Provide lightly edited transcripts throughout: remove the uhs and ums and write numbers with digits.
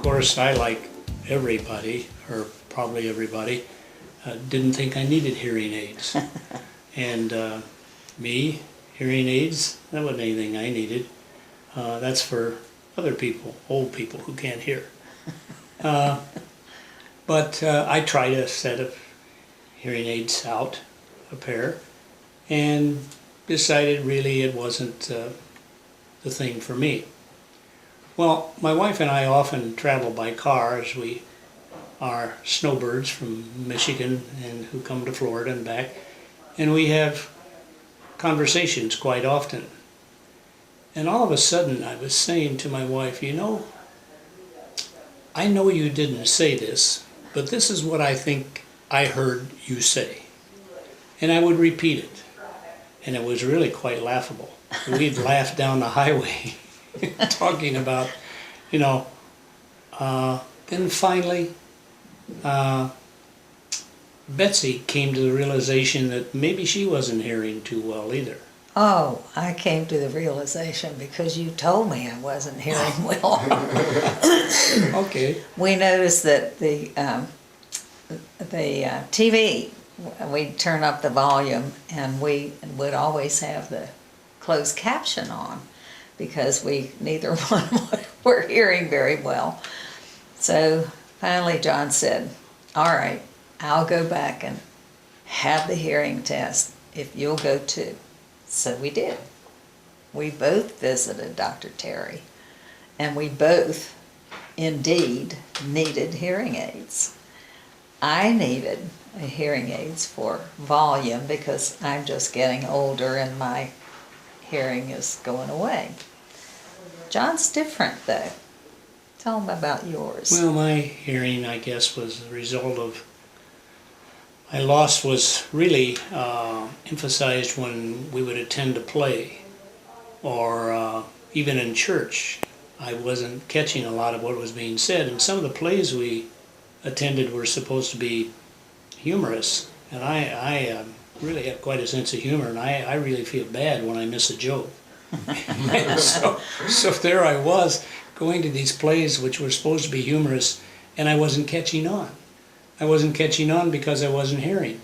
course, I, like everybody, or probably everybody, didn't think I needed hearing aids. And me, hearing aids, that wasn't anything I needed. That's for other people, old people who can't hear. But I tried a set of hearing aids out, a pair, and decided really it wasn't the thing for me. Well, my wife and I often travel by car, as we are snowbirds from Michigan and who come to Florida and back, and we have conversations quite often. And all of a sudden I was saying to my wife, you know you didn't say this, but this is what I think I heard you say. And I would repeat it. And it was really quite laughable. We'd laugh down the highway talking about, then finally Betsy came to the realization that maybe she wasn't hearing too well either. Oh, I came to the realization because you told me I wasn't hearing well. Okay. We noticed that the TV, we'd turn up the volume and we would always have the closed caption on because we neither one were hearing very well. So finally John said, all right, I'll go back and have the hearing test if you'll go too. So we did. We both visited Dr. Terry, and we both indeed needed hearing aids. I needed a hearing aids for volume because I'm just getting older and my hearing is going away. John's different though. Tell him about yours. Well, my hearing, I guess, was the result of my loss was really emphasized when we would attend a play or even in church. I wasn't catching a lot of what was being said, and some of the plays we attended were supposed to be humorous, and I really have quite a sense of humor, and I really feel bad when I miss a joke. so there I was going to these plays which were supposed to be humorous, and I wasn't catching on. I wasn't catching on because I wasn't hearing.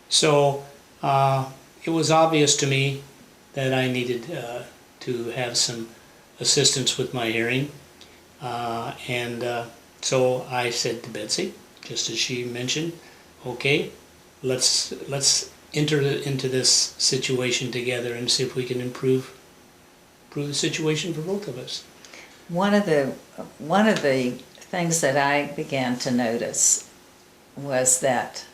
So it was obvious to me that I needed to have some assistance with my hearing. So I said to Betsy, just as she mentioned, okay, let's enter into this situation together and see if we can improve the situation for both of us. One of the things that I began to notice was that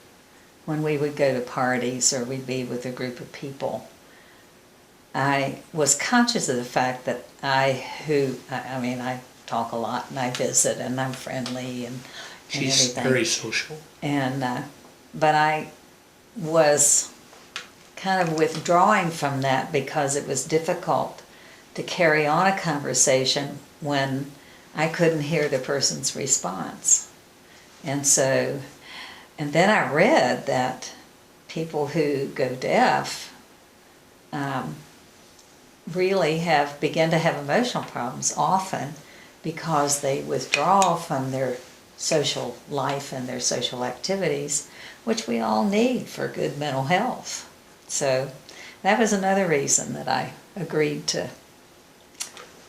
when we would go to parties or we'd be with a group of people, I was conscious of the fact that I talk a lot and I visit and I'm friendly and She's everything. Very social. And but I was kind of withdrawing from that because it was difficult to carry on a conversation when I couldn't hear the person's response. And then I read that people who go deaf really begin to have emotional problems often because they withdraw from their social life and their social activities, which we all need for good mental health. So that was another reason that I agreed to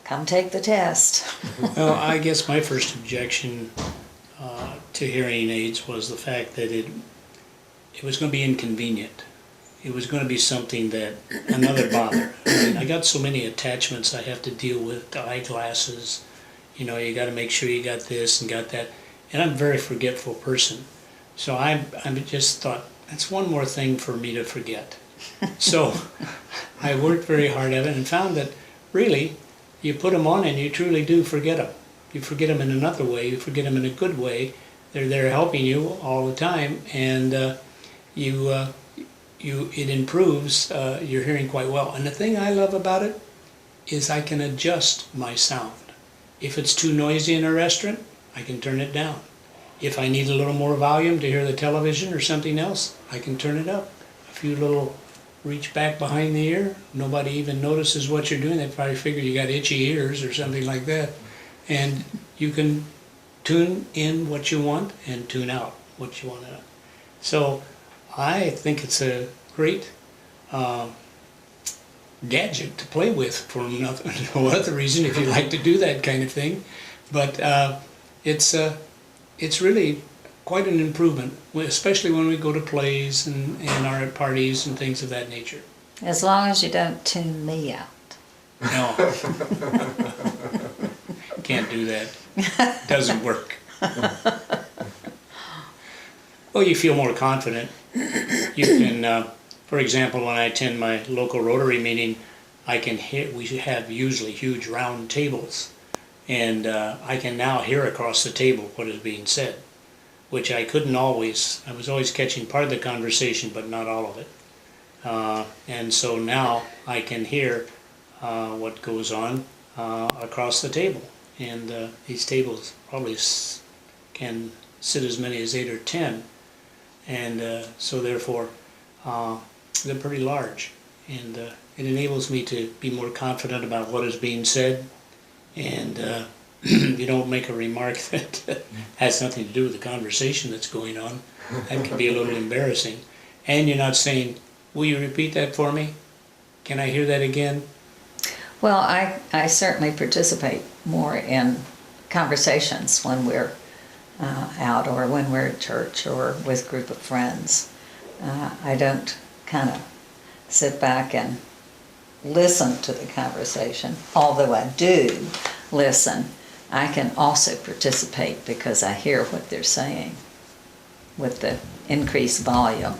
come take the test. Well, I guess my first objection to hearing aids was the fact that it was going to be inconvenient. It was going to be something that, another bother. I got so many attachments I have to deal with, the eyeglasses, you got to make sure you got this and got that. And I'm a very forgetful person. So I just thought, that's one more thing for me to forget. So I worked very hard at it and found that really, you put them on and you truly do forget them. You forget them in another way, you forget them in a good way. They're there helping you all the time, and it improves your hearing quite well. And the thing I love about it is I can adjust my sound. If it's too noisy in a restaurant, I can turn it down. If I need a little more volume to hear the television or something else, I can turn it up. A few little reach back behind the ear, nobody even notices what you're doing. They probably figure you got itchy ears or something like that. And you can tune in what you want and tune out what you want to. So I think it's a great gadget to play with for no other reason if you like to do that kind of thing. But it's really quite an improvement, especially when we go to plays and are at parties and things of that nature. As long as you don't tune me out. No. Can't do that. Doesn't work. Well, you feel more confident. You can, for example, when I attend my local Rotary meeting, I can hear, we have usually huge round tables, and I can now hear across the table what is being said, which I couldn't always. I was always catching part of the conversation, but not all of it. And so now I can hear what goes on across the table. And these tables probably can sit as many as 8 or 10. And so therefore, they're pretty large. And it enables me to be more confident about what is being said. And you don't make a remark that has nothing to do with the conversation that's going on. That can be a little embarrassing. And you're not saying, will you repeat that for me? Can I hear that again? Well, I certainly participate more in conversations when we're out or when we're at church or with a group of friends. I don't kind of sit back and listen to the conversation, although I do listen. I can also participate because I hear what they're saying with the increased volume.